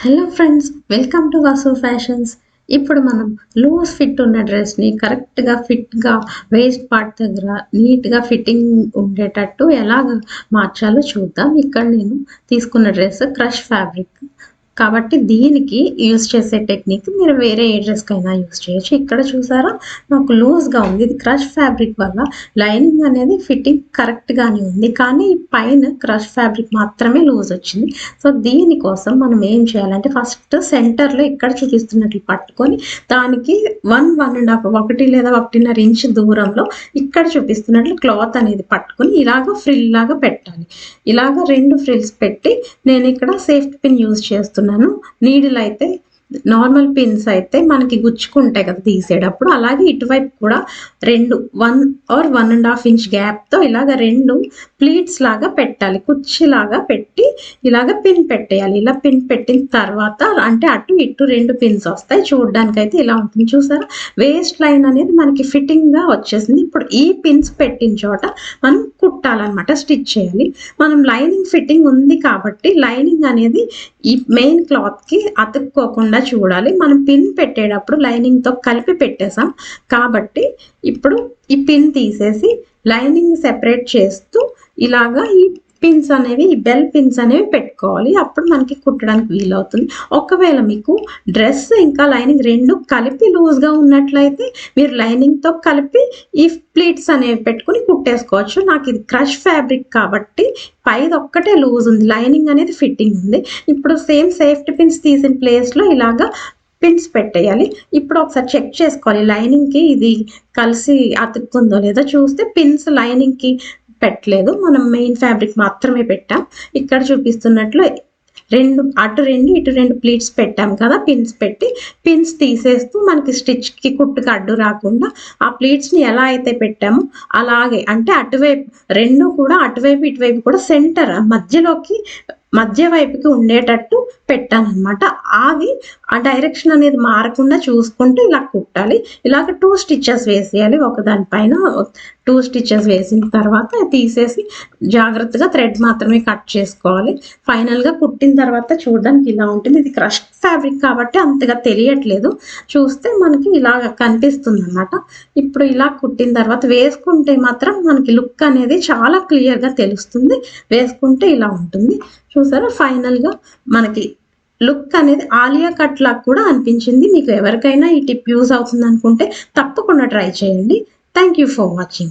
Hello friends, welcome to Vasu fashions. ఇప్పుడు మనం loose fit ఉన్న డ్రెస్ని కరెక్ట్గా ఫిట్గా వేస్ట్ పార్ట్ దగ్గర నీట్గా ఫిట్టింగ్ ఉండేటట్టు ఎలాగ మార్చాలో చూద్దాం. ఇక్కడ నేను తీసుకున్న డ్రెస్ క్రష్ ఫ్యాబ్రిక్ కాబట్టి దీనికి యూజ్ చేసే టెక్నిక్ మీరు వేరే ఏ డ్రెస్కైనా యూజ్ చేయొచ్చు. ఇక్కడ చూసారా, నాకు లూజ్గా ఉంది. ఇది క్రష్ ఫ్యాబ్రిక్ వల్ల లైనింగ్ అనేది ఫిట్టింగ్ కరెక్ట్గానే ఉంది, కానీ పైన క్రష్ ఫ్యాబ్రిక్ మాత్రమే లూజ్ వచ్చింది. సో దీనికోసం మనం ఏం చేయాలంటే, ఫస్ట్ సెంటర్లో ఇక్కడ చూపిస్తున్నట్లు పట్టుకొని దానికి 1.5 ఒకటి లేదా 1.5 ఇంచ్ దూరంలో ఇక్కడ చూపిస్తున్నట్లు క్లాత్ అనేది పట్టుకొని ఇలాగ ఫ్రిల్ లాగా పెట్టాలి. ఇలాగ 2 ఫ్రిల్స్ పెట్టి నేను ఇక్కడ సేఫ్టీ పిన్ యూజ్ చేస్తున్నాను. నీడిల్ అయితే నార్మల్ పిన్స్ అయితే మనకి గుచ్చుకుంటాయి కదా తీసేటప్పుడు, అలాగే ఇటువైపు కూడా 1 or 1.5 ఇంచ్ గ్యాప్తో ఇలాగ 2 ప్లీట్స్ లాగా పెట్టాలి. కుర్చీలాగా పెట్టి ఇలాగ పిన్ పెట్టేయాలి. ఇలా పిన్ పెట్టిన తర్వాత అంటే అటు ఇటు 2 పిన్స్ వస్తాయి. చూడడానికైతే ఇలా ఉంటుంది. చూసారా, వేస్ట్ లైన్ అనేది మనకి ఫిట్టింగ్గా వచ్చేసింది. ఇప్పుడు ఈ పిన్స్ పెట్టిన చోట మనం కుట్టాలన్నమాట, స్టిచ్ చేయాలి. మనం లైనింగ్ ఫిట్టింగ్ ఉంది కాబట్టి లైనింగ్ అనేది ఈ మెయిన్ క్లాత్కి అతుక్కోకుండా చూడాలి. మనం పిన్ పెట్టేటప్పుడు లైనింగ్తో కలిపి పెట్టేసాం కాబట్టి ఇప్పుడు ఈ పిన్ తీసేసి లైనింగ్ సెపరేట్ చేస్తూ ఇలాగా ఈ పిన్స్ అనేవి, ఈ బెల్ పిన్స్ అనేవి పెట్టుకోవాలి. అప్పుడు మనకి కుట్టడానికి వీలవుతుంది. ఒకవేళ మీకు డ్రెస్ ఇంకా లైనింగ్ 2 కలిపి లూజ్గా ఉన్నట్లయితే మీరు లైనింగ్తో కలిపి ఈ ప్లీట్స్ అనేవి పెట్టుకుని కుట్టేసుకోవచ్చు. నాకు ఇది క్రష్ ఫ్యాబ్రిక్ కాబట్టి పైది ఒక్కటే లూజ్ ఉంది, లైనింగ్ అనేది ఫిట్టింగ్ ఉంది. ఇప్పుడు సేమ్ సేఫ్టీ పిన్స్ తీసిన ప్లేస్లో ఇలాగా పిన్స్ పెట్టేయాలి. ఇప్పుడు ఒకసారి చెక్ చేసుకోవాలి లైనింగ్కి ఇది కలిసి అతుక్కుందో లేదో. చూస్తే పిన్స్ లైనింగ్కి పెట్టలేదు, మనం మెయిన్ ఫ్యాబ్రిక్ మాత్రమే పెట్టాం. ఇక్కడ చూపిస్తున్నట్లు అటు 2 ఇటు 2 ప్లీట్స్ పెట్టాం కదా, పిన్స్ పెట్టి పిన్స్ తీసేస్తూ మనకి స్టిచ్కి కుట్టుకి అడ్డు రాకుండా ఆ ప్లీట్స్ని ఎలా అయితే పెట్టామో అలాగే, అంటే అటువైపు 2 కూడా అటువైపు ఇటువైపు కూడా సెంటర్ మధ్య వైపుకి ఉండేటట్టు పెట్టానమాట. అది ఆ డైరెక్షన్ అనేది మారకుండా చూసుకుంటూ ఇలా కుట్టాలి. ఇలాగ 2 స్టిచెస్ వేసేయాలి. ఒకదానిపైన 2 స్టిచెస్ వేసిన తర్వాత తీసేసి జాగ్రత్తగా థ్రెడ్ మాత్రమే కట్ చేసుకోవాలి. ఫైనల్గా కుట్టిన తర్వాత చూడడానికి ఇలా ఉంటుంది. ఇది క్రష్ ఫ్యాబ్రిక్ కాబట్టి అంతగా తెలియట్లేదు, చూస్తే మనకి ఇలాగ కనిపిస్తుంది అన్నమాట. ఇప్పుడు ఇలా కుట్టిన తర్వాత వేసుకుంటే మాత్రం మనకి లుక్ అనేది చాలా క్లియర్గా తెలుస్తుంది. వేసుకుంటే ఇలా ఉంటుంది. చూసారా, ఫైనల్గా మనకి లుక్ అనేది ఆలియా కట్ లాగా కూడా అనిపించింది. మీకు ఎవరికైనా ఈ టిప్ యూజ్ అవుతుంది అనుకుంటే తప్పకుండా ట్రై చేయండి. Thank you for watching.